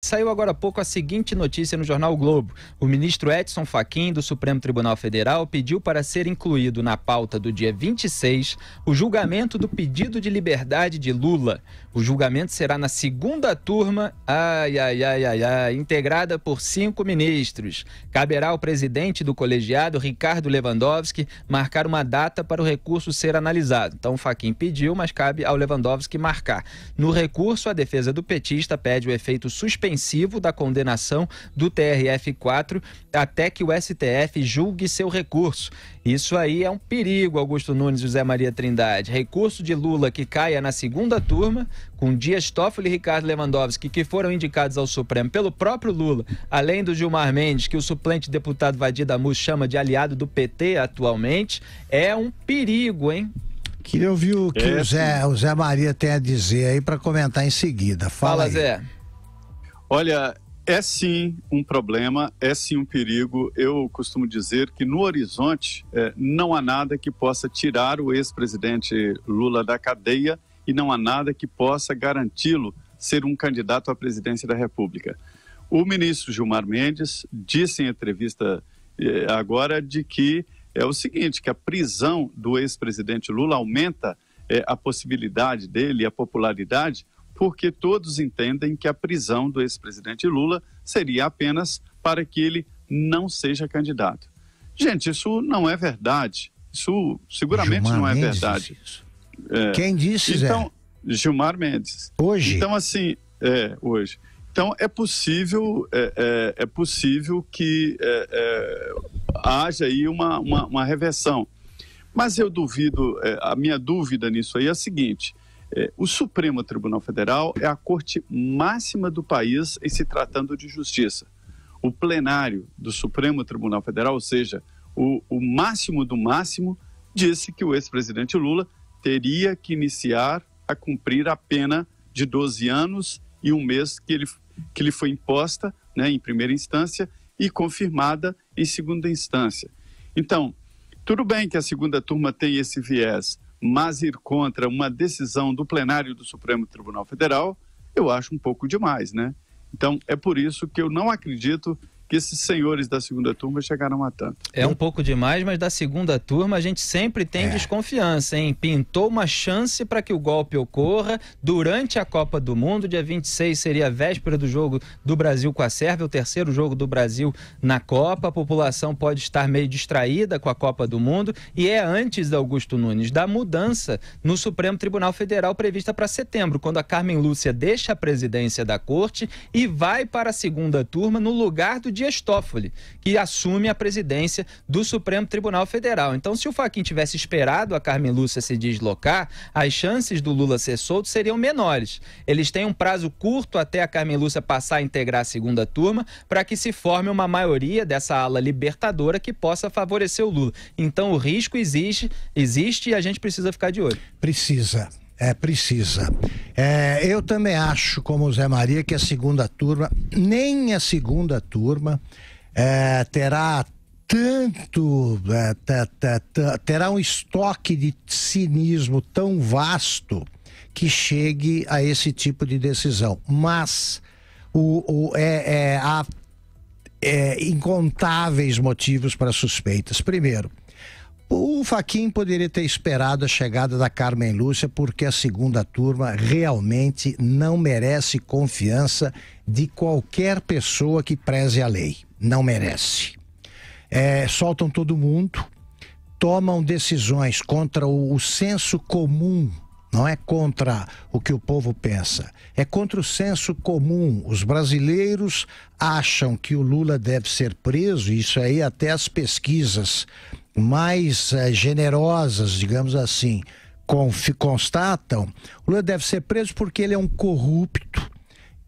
Saiu agora há pouco a seguinte notícia no jornal o Globo. O ministro Edson Fachin, do Supremo Tribunal Federal, pediu para ser incluído na pauta do dia 26 o julgamento do pedido de liberdade de Lula. O julgamento será na segunda turma, integrada por 5 ministros. Caberá ao presidente do colegiado, Ricardo Lewandowski, marcar uma data para o recurso ser analisado. Então, o Fachin pediu, mas cabe ao Lewandowski marcar. No recurso, a defesa do petista pede o efeito suspensivo da condenação do TRF4 até que o STF julgue seu recurso. Isso aí é um perigo, Augusto Nunes e José Maria Trindade. Recurso de Lula que caia na segunda turma, com Dias Toffoli e Ricardo Lewandowski, que foram indicados ao Supremo pelo próprio Lula, além do Gilmar Mendes, que o suplente deputado Vadir Damus chama de aliado do PT atualmente, é um perigo, hein? Queria ouvir o que o Zé Maria tem a dizer aí para comentar em seguida. Fala aí. Zé. Olha, é sim um problema, é sim um perigo. Eu costumo dizer que no horizonte não há nada que possa tirar o ex-presidente Lula da cadeia e não há nada que possa garanti-lo ser um candidato à presidência da República. O ministro Gilmar Mendes disse em entrevista agora de que é o seguinte, que a prisão do ex-presidente Lula aumenta a possibilidade dele, a popularidade, porque todos entendem que a prisão do ex-presidente Lula seria apenas para que ele não seja candidato. Gente, isso não é verdade. Isso seguramente Gilmar não é Mendes verdade. Quem disse, então, Zé? Gilmar Mendes. Hoje? Então, assim, hoje. Então, é possível que haja aí uma reversão. Mas eu duvido, a minha dúvida nisso aí é a seguinte: o Supremo Tribunal Federal é a corte máxima do país em se tratando de justiça. O plenário do Supremo Tribunal Federal, ou seja, o máximo do máximo, disse que o ex-presidente Lula teria que iniciar a cumprir a pena de 12 anos e 1 mês que lhe foi imposta, né, em primeira instância e confirmada em segunda instância. Então, tudo bem que a segunda turma tem esse viés, mas ir contra uma decisão do plenário do Supremo Tribunal Federal, eu acho um pouco demais, né? Então, é por isso que eu não acredito que esses senhores da segunda turma chegaram a tanto. É um pouco demais, mas da segunda turma a gente sempre tem desconfiança, hein? Pintou uma chance para que o golpe ocorra durante a Copa do Mundo. Dia 26 seria a véspera do jogo do Brasil com a Sérvia, o terceiro jogo do Brasil na Copa. A população pode estar meio distraída com a Copa do Mundo e é antes, Augusto Nunes, da mudança no Supremo Tribunal Federal prevista para setembro, quando a Carmen Lúcia deixa a presidência da corte e vai para a segunda turma no lugar do Dias Toffoli, que assume a presidência do Supremo Tribunal Federal. Então, se o Fachin tivesse esperado a Carmen Lúcia se deslocar, as chances do Lula ser solto seriam menores. Eles têm um prazo curto até a Carmen Lúcia passar a integrar a segunda turma para que se forme uma maioria dessa ala libertadora que possa favorecer o Lula. Então, o risco existe e a gente precisa ficar de olho. Precisa. Eu também acho, como o Zé Maria, que a segunda turma, nem a segunda turma terá terá um estoque de cinismo tão vasto que chegue a esse tipo de decisão. Mas há incontáveis motivos para suspeitas. Primeiro, o Fachin poderia ter esperado a chegada da Carmen Lúcia, porque a segunda turma realmente não merece confiança de qualquer pessoa que preze a lei. Não merece. Soltam todo mundo, tomam decisões contra o senso comum. Não é contra o que o povo pensa, é contra o senso comum. Os brasileiros acham que o Lula deve ser preso, isso aí até as pesquisas mais generosas, digamos assim, constatam. O Lula deve ser preso porque ele é um corrupto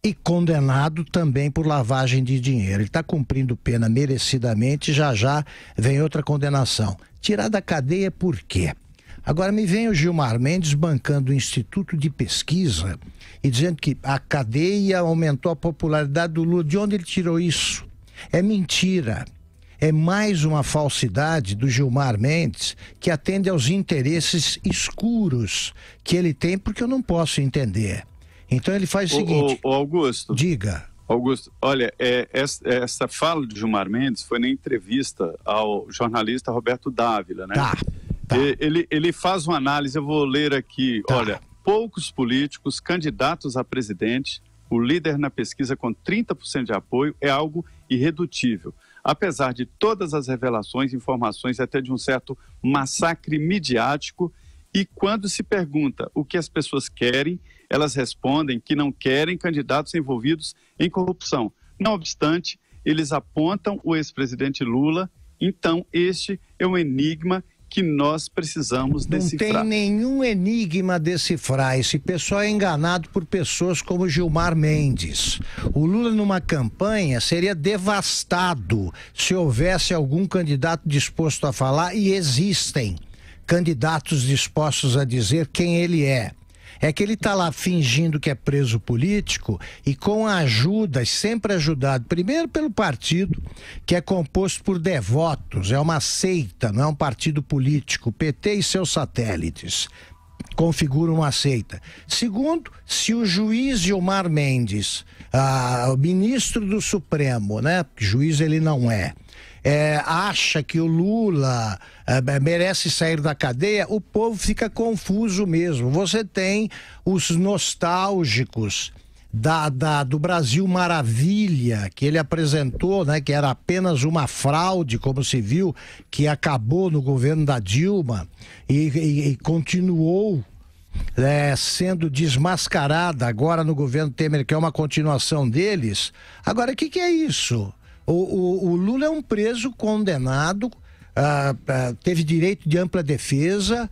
e condenado também por lavagem de dinheiro. Ele está cumprindo pena merecidamente, já vem outra condenação. Tirar da cadeia por quê? Agora me vem o Gilmar Mendes bancando o Instituto de Pesquisa e dizendo que a cadeia aumentou a popularidade do Lula. De onde ele tirou isso? É mentira. É mais uma falsidade do Gilmar Mendes, que atende aos interesses escuros que ele tem, porque eu não posso entender. Então ele faz o seguinte... Augusto. Diga. Augusto, olha, essa fala de Gilmar Mendes foi na entrevista ao jornalista Roberto Dávila, né? Tá. Ele faz uma análise, eu vou ler aqui, olha, poucos políticos candidatos a presidente, o líder na pesquisa com 30% de apoio é algo irredutível. Apesar de todas as revelações, informações, até de um certo massacre midiático, e quando se pergunta o que as pessoas querem, elas respondem que não querem candidatos envolvidos em corrupção. Não obstante, eles apontam o ex-presidente Lula, então este é um enigma que nós precisamos decifrar. Não tem nenhum enigma a decifrar. Esse pessoal é enganado por pessoas como Gilmar Mendes. O Lula numa campanha seria devastado se houvesse algum candidato disposto a falar, e existem candidatos dispostos a dizer quem ele é. É que ele está lá fingindo que é preso político e com a ajuda, sempre ajudado, primeiro pelo partido, que é composto por devotos, é uma seita, não é um partido político. O PT e seus satélites configuram uma seita. Segundo, se o juiz Gilmar Mendes, o ministro do Supremo, né, juiz ele não acha que o Lula merece sair da cadeia, o povo fica confuso mesmo. Você tem os nostálgicos do Brasil Maravilha, que ele apresentou, né, que era apenas uma fraude, como se viu, que acabou no governo da Dilma e continuou sendo desmascarada agora no governo Temer, que é uma continuação deles. Agora, o que é isso? O Lula é um preso condenado, teve direito de ampla defesa,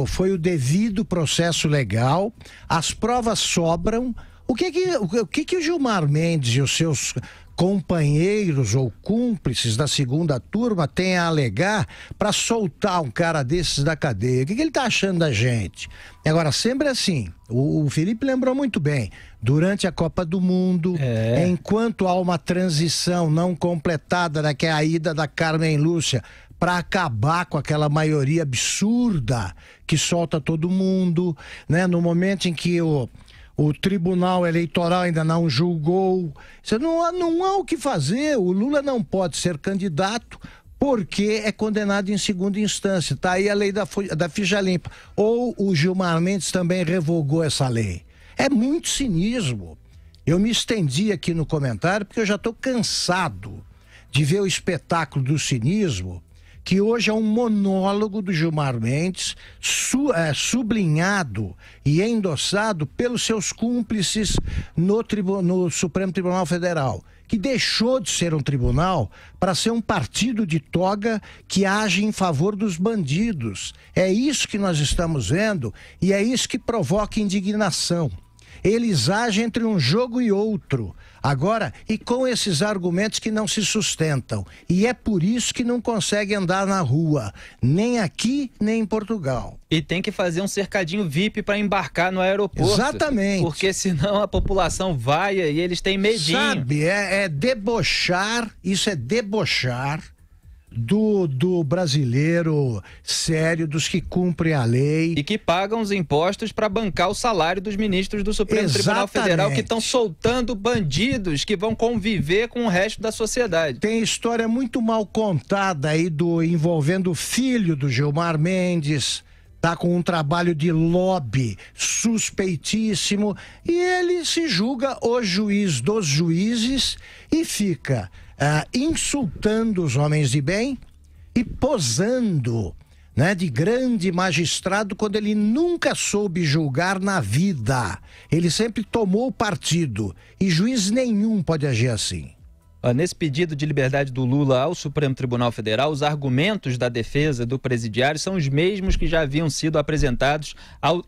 foi o devido processo legal, as provas sobram. O que o Gilmar Mendes e os seus companheiros ou cúmplices da segunda turma têm a alegar para soltar um cara desses da cadeia? O que ele está achando da gente? Agora, sempre assim, o Felipe lembrou muito bem, durante a Copa do Mundo, enquanto há uma transição não completada, né, que é a ida da Carmen Lúcia, para acabar com aquela maioria absurda que solta todo mundo, né, no momento em que o Tribunal Eleitoral ainda não julgou. Não há o que fazer. O Lula não pode ser candidato porque é condenado em segunda instância. Está aí a lei da ficha limpa. Ou o Gilmar Mendes também revogou essa lei. É muito cinismo. Eu me estendi aqui no comentário porque eu já estou cansado de ver o espetáculo do cinismo, que hoje é um monólogo do Gilmar Mendes, sublinhado e endossado pelos seus cúmplices no Supremo Tribunal Federal, que deixou de ser um tribunal para ser um partido de toga que age em favor dos bandidos. É isso que nós estamos vendo e é isso que provoca indignação. Eles agem entre um jogo e outro. Agora, e com esses argumentos que não se sustentam. E é por isso que não consegue andar na rua, nem aqui, nem em Portugal. E tem que fazer um cercadinho VIP para embarcar no aeroporto. Exatamente. Porque senão a população vai e eles têm medinho. Sabe, debochar, isso é debochar do brasileiro sério, dos que cumprem a lei. E que pagam os impostos para bancar o salário dos ministros do Supremo Tribunal Federal, que estão soltando bandidos que vão conviver com o resto da sociedade. Tem história muito mal contada aí envolvendo o filho do Gilmar Mendes, tá com um trabalho de lobby suspeitíssimo, e ele se julga o juiz dos juízes e fica insultando os homens de bem e posando, né, de grande magistrado quando ele nunca soube julgar na vida. Ele sempre tomou partido e juiz nenhum pode agir assim. Nesse pedido de liberdade do Lula ao Supremo Tribunal Federal, os argumentos da defesa do presidiário são os mesmos que já haviam sido apresentados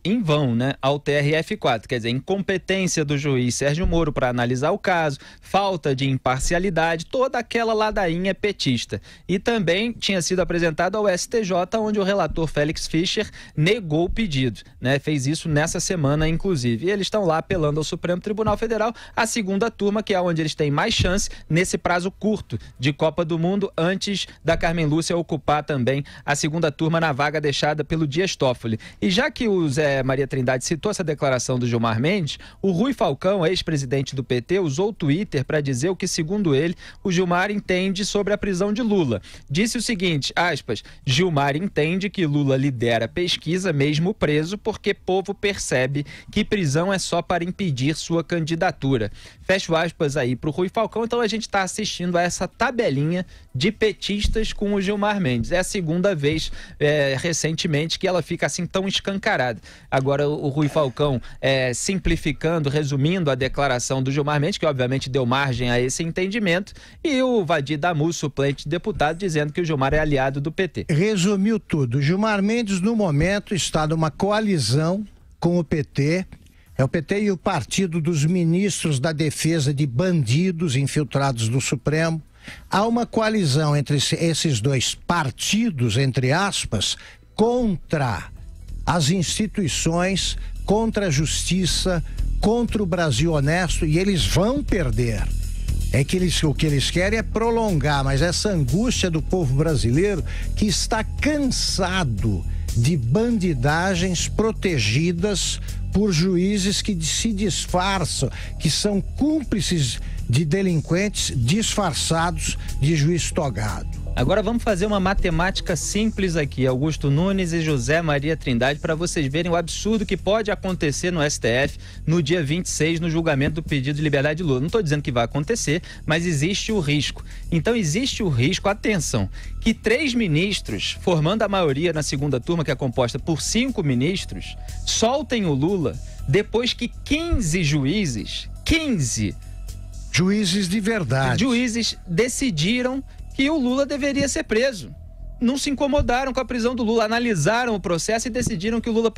em vão, né, ao TRF4. Quer dizer, incompetência do juiz Sérgio Moro para analisar o caso, falta de imparcialidade, toda aquela ladainha petista. E também tinha sido apresentado ao STJ, onde o relator Félix Fischer negou o pedido, né, fez isso nessa semana, inclusive. E eles estão lá apelando ao Supremo Tribunal Federal, a segunda turma, que é onde eles têm mais chance, nesse nesse prazo curto de Copa do Mundo, antes da Carmen Lúcia ocupar também a segunda turma na vaga deixada pelo Dias Toffoli. E já que o Zé Maria Trindade citou essa declaração do Gilmar Mendes, o Rui Falcão, ex-presidente do PT, usou o Twitter para dizer o que, segundo ele, o Gilmar entende sobre a prisão de Lula. Disse o seguinte, aspas, Gilmar entende que Lula lidera pesquisa mesmo preso porque povo percebe que prisão é só para impedir sua candidatura. Fecho aspas aí para o Rui Falcão. Então a gente está assistindo a essa tabelinha de petistas com o Gilmar Mendes. É a segunda vez recentemente que ela fica assim tão escancarada. Agora o Rui Falcão simplificando, resumindo a declaração do Gilmar Mendes, que obviamente deu margem a esse entendimento, e o Vadir Damu, suplente de deputado, dizendo que o Gilmar é aliado do PT. Resumiu tudo. Gilmar Mendes, no momento, está numa coalizão com o PT. É o PT e o partido dos ministros da defesa de bandidos infiltrados do Supremo. Há uma coalizão entre esses dois partidos, entre aspas, contra as instituições, contra a justiça, contra o Brasil honesto, e eles vão perder. O que eles querem é prolongar, mas essa angústia do povo brasileiro que está cansado de bandidagens protegidas por juízes que se disfarçam, que são cúmplices de delinquentes disfarçados de juiz togado. Agora vamos fazer uma matemática simples aqui, Augusto Nunes e José Maria Trindade, para vocês verem o absurdo que pode acontecer no STF no dia 26, no julgamento do pedido de liberdade de Lula. Não estou dizendo que vai acontecer, mas existe o risco. Então existe o risco, atenção, que 3 ministros, formando a maioria na segunda turma, que é composta por 5 ministros, soltem o Lula depois que 15 juízes, 15 juízes de verdade, juízes decidiram que o Lula deveria ser preso. Não se incomodaram com a prisão do Lula, analisaram o processo e decidiram que o Lula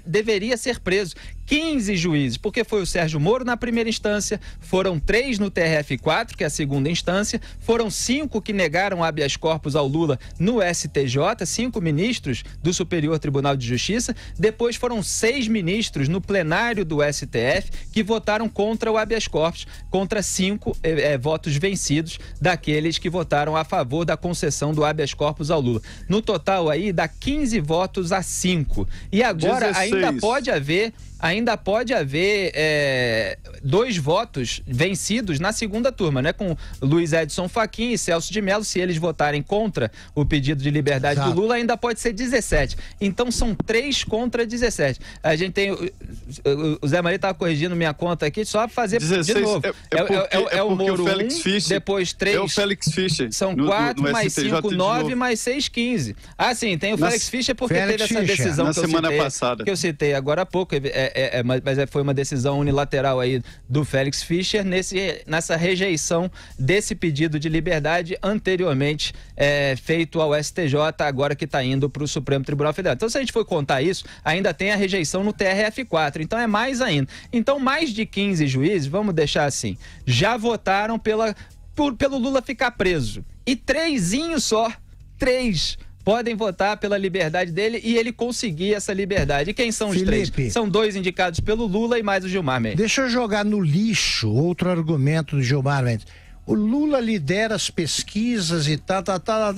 deveria ser preso. 15 juízes, porque foi o Sérgio Moro na primeira instância, foram 3 no TRF4, que é a segunda instância, foram 5 que negaram habeas corpus ao Lula no STJ, 5 ministros do Superior Tribunal de Justiça, depois foram 6 ministros no plenário do STF que votaram contra o habeas corpus, contra 5 votos vencidos daqueles que votaram a favor da concessão do habeas corpus ao Lula. No total aí dá 15 votos a 5. E agora 16. ainda pode haver 2 votos vencidos na segunda turma, né? Com Luiz Edson Fachin e Celso de Mello. Se eles votarem contra o pedido de liberdade do Lula, ainda pode ser 17. Então são 3 contra 17. A gente tem... O Zé Maria estava corrigindo minha conta aqui, só para fazer 16, de novo. É o Moro 1, depois 3... É o Félix Fischer. São 4 mais 5, 9 mais 6, 15. Ah, sim, tem o Félix Fischer porque teve essa decisão que eu semana citei, passada. Que eu citei agora há pouco, mas foi uma decisão unilateral aí do Félix Fischer nessa rejeição desse pedido de liberdade anteriormente feito ao STJ, agora que está indo para o Supremo Tribunal Federal. Então, se a gente for contar isso, ainda tem a rejeição no TRF4, então é mais ainda. Então, mais de 15 juízes, vamos deixar assim, já votaram pelo Lula ficar preso. E 3 só, 3 podem votar pela liberdade dele e ele conseguir essa liberdade. E quem são os Felipe, 3? São 2 indicados pelo Lula e mais o Gilmar Mendes. Deixa eu jogar no lixo outro argumento do Gilmar Mendes. O Lula lidera as pesquisas e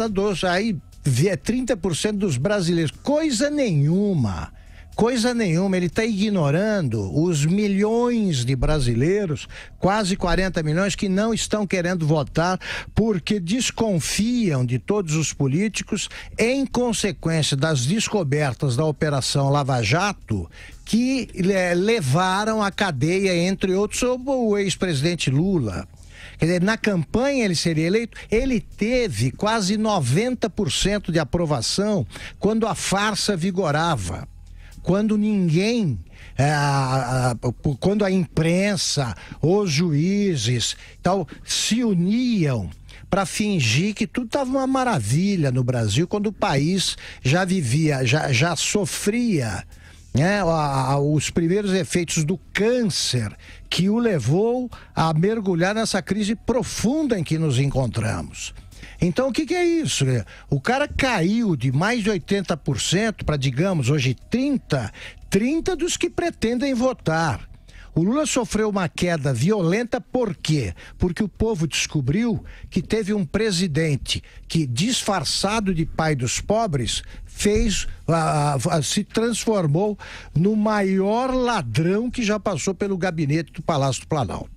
doce. Aí 30% dos brasileiros. Coisa nenhuma. Ele está ignorando os milhões de brasileiros, quase 40 milhões, que não estão querendo votar porque desconfiam de todos os políticos em consequência das descobertas da Operação Lava Jato, que levaram à cadeia, entre outros, o ex-presidente Lula. Quer dizer, na campanha ele seria eleito, ele teve quase 90% de aprovação quando a farsa vigorava. Quando ninguém, quando a imprensa, os juízes tal, se uniam para fingir que tudo estava uma maravilha no Brasil, quando o país já vivia, já sofria, né, os primeiros efeitos do câncer que o levou a mergulhar nessa crise profunda em que nos encontramos. Então, o que é isso? O cara caiu de mais de 80% para, digamos, hoje 30% dos que pretendem votar. O Lula sofreu uma queda violenta por quê? Porque o povo descobriu que teve um presidente que, disfarçado de pai dos pobres, se transformou no maior ladrão que já passou pelo gabinete do Palácio do Planalto.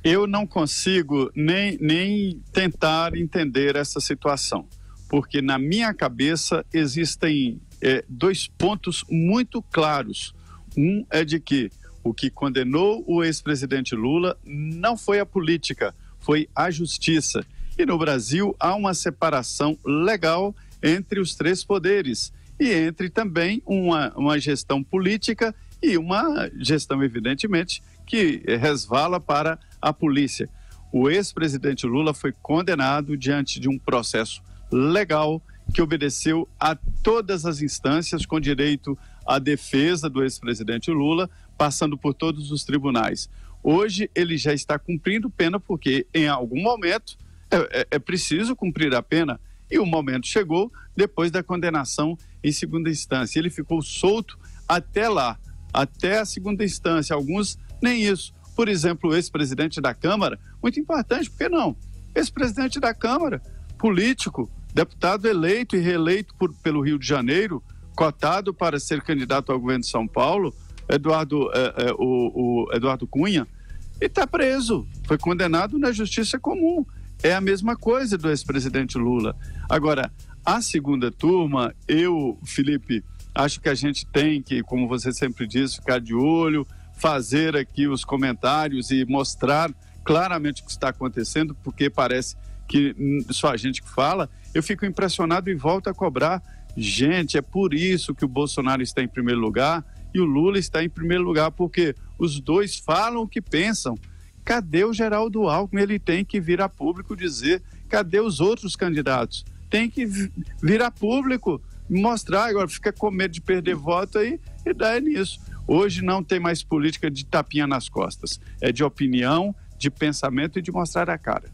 Eu não consigo nem tentar entender essa situação, porque na minha cabeça existem dois pontos muito claros. Um é de que o que condenou o ex-presidente Lula não foi a política, foi a justiça. E no Brasil há uma separação legal entre os três poderes e entre também uma gestão política e uma gestão, evidentemente, que resvala para a polícia. O ex-presidente Lula foi condenado diante de um processo legal que obedeceu a todas as instâncias, com direito à defesa do ex-presidente Lula, passando por todos os tribunais. Hoje ele já está cumprindo pena, porque em algum momento é preciso cumprir a pena, e o momento chegou depois da condenação em segunda instância. Ele ficou solto até lá, até a segunda instância. Alguns nem isso. Por exemplo, o ex-presidente da Câmara, muito importante, por que não? Ex-presidente da Câmara, político, deputado eleito e reeleito pelo Rio de Janeiro, cotado para ser candidato ao governo de São Paulo, Eduardo Cunha, e está preso, foi condenado na justiça comum. É a mesma coisa do ex-presidente Lula. Agora, a segunda turma, Felipe, acho que a gente tem que, como você sempre diz, ficar de olho, fazer aqui os comentários e mostrar claramente o que está acontecendo, porque parece que só a gente que fala. Eu fico impressionado e volto a cobrar. Gente, é por isso que o Bolsonaro está em primeiro lugar e o Lula está em primeiro lugar, porque os dois falam o que pensam. Cadê o Geraldo Alckmin? Ele tem que vir a público dizer. Cadê os outros candidatos? Tem que vir a público, mostrar. Agora fica com medo de perder voto aí e dá nisso. Hoje não tem mais política de tapinha nas costas. É de opinião, de pensamento e de mostrar a cara.